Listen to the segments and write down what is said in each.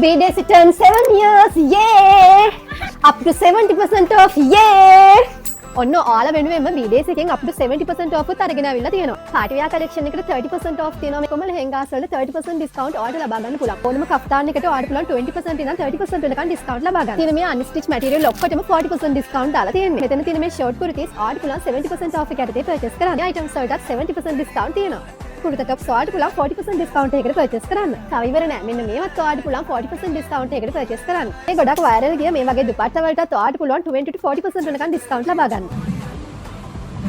BDC turns 7 years, yay! Up to 70% off, yay! ඔන්න ඔයාලා වෙනුවෙන්ම BDC එකෙන් up to 70% off උත් අරගෙන ආවිල්ලා තියෙනවා. පාටි වෙයා collection එකට 30% off තියෙනවා. මේකම ලෙහෙන්ගාස් වල 30% discount ඔයාලට ලබා ගන්න පුළුවන්. ඕනම කෆ්තාන් එකට ඔයාලට පුළුවන් 20% ඉඳන් 30% වෙනකන් discount ලබා ගන්න. තියෙන මේ unstitched material ඔක්කොටම 40% discount දාලා තියෙන්නේ. මෙතන තියෙන මේ short kurtis ඔයාලට පුළුවන් 70% off එකට purchase කරන්න. items වලටත් 70% discount තියෙනවා. कुर्ता टॉप ऑर्डर पुला 40% डिस्काउंट එකකට පර්චේස් කරන්න. තව ඉවර නෑ. මෙන්න මේවත් ඔයාලට පුළුවන් 40% ඩිස්කවුන්ට් එකකට පර්චේස් කරන්න. මේ ගොඩක් වයිරල් ගිය මේ වගේ දුපට්ට වලටත් ඔයාලට පුළුවන් 20 to 40% වෙනකන් ඩිස්කවුන්ට් ලබා ගන්න.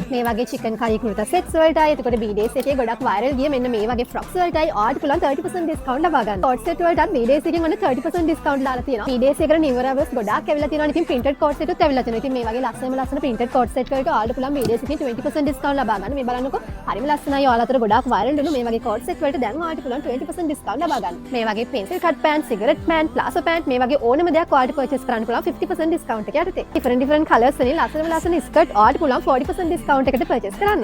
මේ වගේ චිකන් කරි කුර්තා සෙට්ස් වලටයි එතකොට BDS එකේ ගොඩක් වයිරල් ගිය මෙන්න මේ වගේ ෆ්‍රොක්ස් වලටයි ඔයාලට පුළුවන් 30% ඩිස්කවුන්ට් ලබා ගන්න. කෝට් සෙට් වලටත් BDS එකෙන් ඔන්න 30% ඩිස්කවුන්ට් දාලා තියෙනවා. BDS එකට new arrivals ගොඩක් ඇවිල්ලා තියෙනවා. ඉතින් printed coat set උත් ඇවිල්ලා තියෙනවා. ඉතින් මේ වගේ ලස්සන printed coat set වලට ඔයාලට පුළුවන් BDS එකෙන් 20% ඩිස්කවුන්ට් ලබා ගන්න. මේ බලන්නකෝ හරිම ලස්සනයි. ඔයාලා අතර ගොඩක් වයිරල් වෙන මේ වගේ coat set වලට දැන් ඔයාලට පුළුවන් 20% ඩිස්කවුන්ට් ලබා ගන්න. මේ වගේ pencil cut pant, cigarette pant, plazo pant මේ වගේ ඕනම දෙයක් ඔයාලට purchase කරන්න පුළුවන් 50% ඩිස්කවුන්ට් එක යටතේ. different colors වලින් ලස්සන skirt ඔයාලට පුළුවන් 40% ඩිස්කවුන්ට් එකට purchase කරන්න.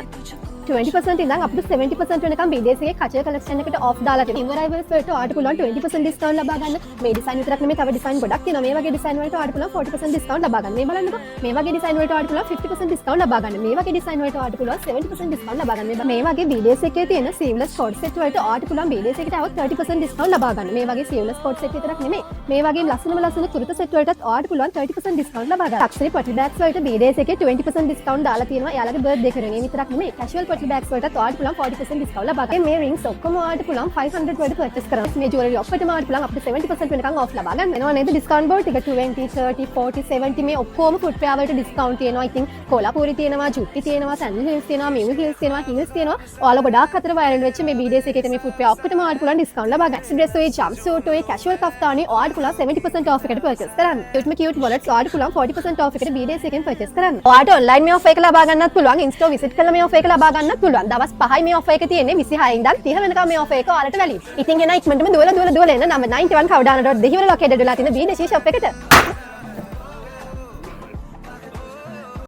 20% ඉඳන් up to 70% වෙනකම් BDS එකේ කචර් collection එකට off දාලා තියෙනවා. new arrivals වලට ඔයාලට පුළුවන් 20% discount ලබා ගන්න. මේ design විතරක් නෙමෙයි තව design ගොඩක් තියෙනවා. මේ වගේ design වලට ඔයාලට පුළුවන් 40% discount ලබා ගන්න. මේ බලන්නකෝ. මේ වගේ design වලට ඔයාලට පුළුවන් 50% discount ලබා ගන්න. මේ වගේ design වලට ඔයාලට පුළුවන් 70% discount ලබා ගන්න. මේ වගේ BDS එකේ තියෙන sleeveless coat set වලට ඔයාලට පුළුවන් BDS එකට આવොත් 30% discount ලබා ගන්න. මේ වගේ sleeveless coat set විතරක් නෙමෙයි. මේ වගේ ලස්සන කුර්තා set වලටත් ඔයාලට පුළුවන් 30% discount ලබා ගන්න. luxury potty bags වලට BDS එකේ 20% discount දාලා තියෙනවා. එයාලගේ birthday කරන්නේ විතරක් නෙමෙයි. casual potty bags වලටත් ඔයාලට පුළුවන් 40% discount ලබා ගන්න. මේ rings ඔක්කොම ඔයාලට පුළුවන් 500 වලට purchase කරන්න. මේ jewelry ඔක්කොටම ඔයාලට පුළුවන් up to 70% වෙනකන් off ලබා ගන්න. එනවා නේද discount board ටික 20 30 40 70 මේ ඔක්කොම footwear වලට discount තියෙනවා. ඉතින් කොලාපූරි තියෙනවා, ජුට්ටි තියෙනවා, sandal heels තියෙනවා, mule heels තියෙනවා, heels තියෙනවා. ඔයාලා ගොඩාක් අතර viral වෙච්ච මේ BDS එකේ මේ footwear ඔක්කොටම ඔයාලට පුළුවන් discount ලබා ගන්න. dress ඔය jumpsuit ඔය casual කෆ්තානේ ඔයාලට පුළුවන් 70% off එකට purchase කරන්න. cute wallets ඔයාලට පුළුවන් 40% off එකට BDS එකෙන් purchase කරන්න. ඔයාලට online මේ offer එක ලබා ගන්නත් පුළුවන්. in-store visit කරලා මේ offer එක ලබා ගන්නත් පුළුවන්. දවස් 5යි මේ offer එක තියෙන්නේ 26 ඉඳන් 30 වෙනකම් මේ offer එක ඔයාලට valid. ඉතින් එන ඉක්මනටම දුවලා එන්න number 91 Cowdana.de වල located වෙලා තියෙන BDC shop එකට.